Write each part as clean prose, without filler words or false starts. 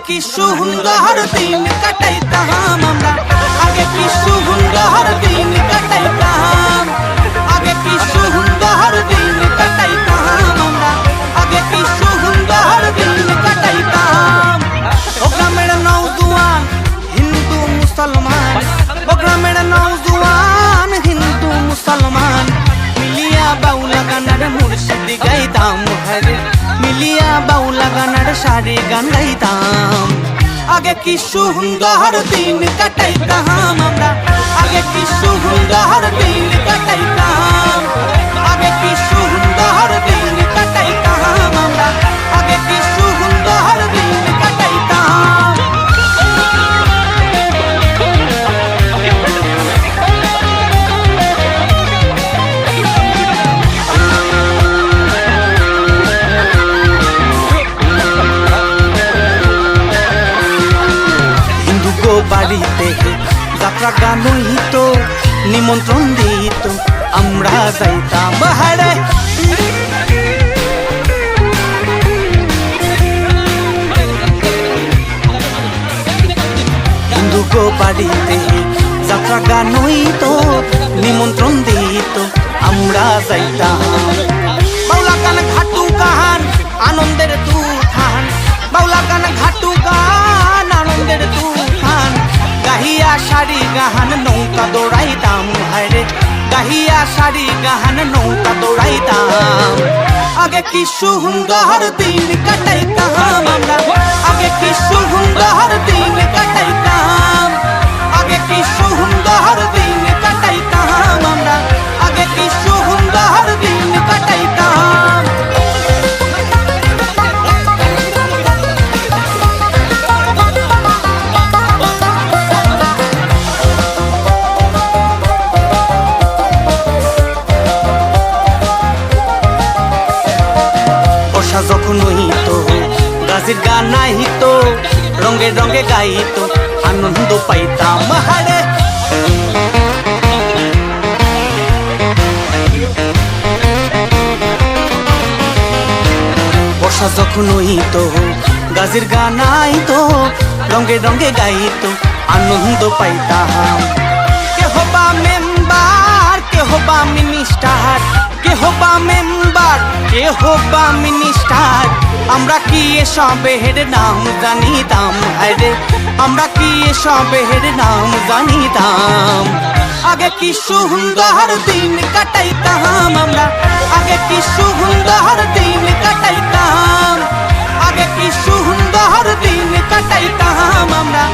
কি সুন্দর দিন কাটাইতাম আমরা, আগে কি সুন্দর দিন কাটাইতাম, আগে কি সুন্দর দিন কাটাইতাম আমরা, আগে কি সুন্দর দিন কাটাইতাম। ও গ্রামের নওজোয়ান হিন্দু মুসলমান, ও গ্রামের নওজোয়ান হিন্দু মুসলমান, মিলিয়া বাউলা গানার মুর্শিদি গাইতাম হরে, মিলিয়া বাউলা গানার সারি গান গাইতাম। আগে কি সুন্দর দিন কাটাইতাম আমরা, আগে কি সুন্দর দিন কাটাইতাম, আগে কি সুন্দর দিন কাটাইতাম আমরা, আগে কি সুন্দর দিন কাটাইতাম। বাড়িতে যাত্রা গান হইত, নিমন্ত্রণ দিত, আমরা যাইতাম হারে। হিন্দু গো বাড়িতে যাত্রা গান হইত, নিমন্ত্রণ দিত, আমরা যাইতাম। বাউলা গান ঘাটু গান আনন্দের তুফান, বাউলা গান ঘাটু গান আনন্দের তুফান, গাহিয়া সারি গাহান নৌকা দৌড়াইতাম হায়রে, গাহিয়া সারি গাহান নৌকা দৌড়াইতাম। আগে কি সুন্দর দিন কাটাইতাম আমরা, আগে কি সুন্দর দিন কাটাইতাম, আগে কি সুন্দর দিন কাটাইতাম আমরা, আগে কি সুন্দর দিন কাটাইতাম। যখন হইতো গাছের গান নাহিতো, রঙে রঙে গাইতো, আনন্দ পাইতাম হারে। বর্ষা যখন হইতো গাছের গান নাহিতো, রঙে রঙে গাইতো, আনন্দ পাইতাম। কেহ বা মেম্বার, কেহ বা মিনিস্টার, কেহ বা মেম্বার, কেহ বা মিনিস্টার, আমরা কি এসবের নাম জানিতাম হায়রে, আমরা কি এসবের নাম জানিতাম। আগে কি সুন্দর দিন কাটাইতাম আমরা, আগে কি সুন্দর দিন কাটাইতাম, আগে কি সুন্দর দিন কাটাইতাম আমরা,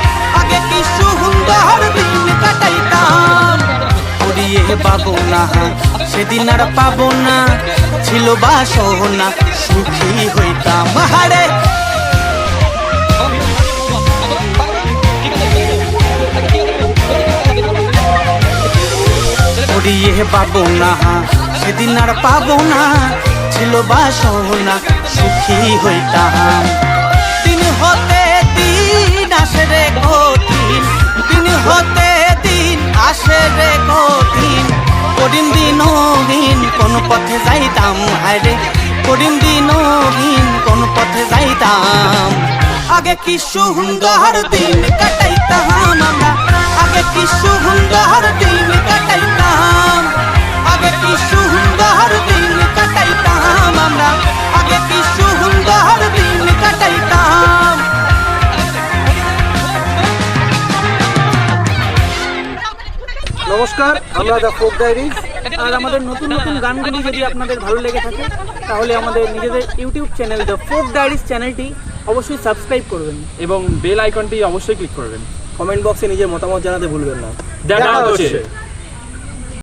আগে কি সুন্দর দিন কাটাইতাম। পড়িয়ে পাবো না সেদিন আর পাবো না, ছিল বা সোনা সুখী হইতাম হারে। পড়িয়ে পাবো না সেদিন আর পাবো না, ছিল বা সোনা সুখী হইতাম। দিন হতে দিন আসে রে কঠিন, দিন হতে দিন আসে রে কঠিন, কঠিন দিনহীন কোন পথে যাইতাম হায়রে, কঠিন দিনহীন কোন পথে যাইতাম। আগে কি সুন্দর দিন কাটাইতাম আমরা, আগে কি সুন্দর দিন কাটাইতাম, আগে কি সুন্দর দিন কাটাইতাম আমরা, আগে কি সুন্দর দিন কাটাইতাম। নমস্কার, আমরা দ্য ফোক ডায়েরিজ। আর আমাদের নতুন নতুন গানগুলি যদি আপনাদের ভালো লেগে থাকে তাহলে আমাদের নিজেদের YouTube channel the folk diaries চ্যানেলটি অবশ্যই সাবস্ক্রাইব করবেন এবং বেল আইকনটি অবশ্যই ক্লিক করবেন। কমেন্ট বক্সে নিজের মতামত জানাতে ভুলবেন না। দেখা হচ্ছে।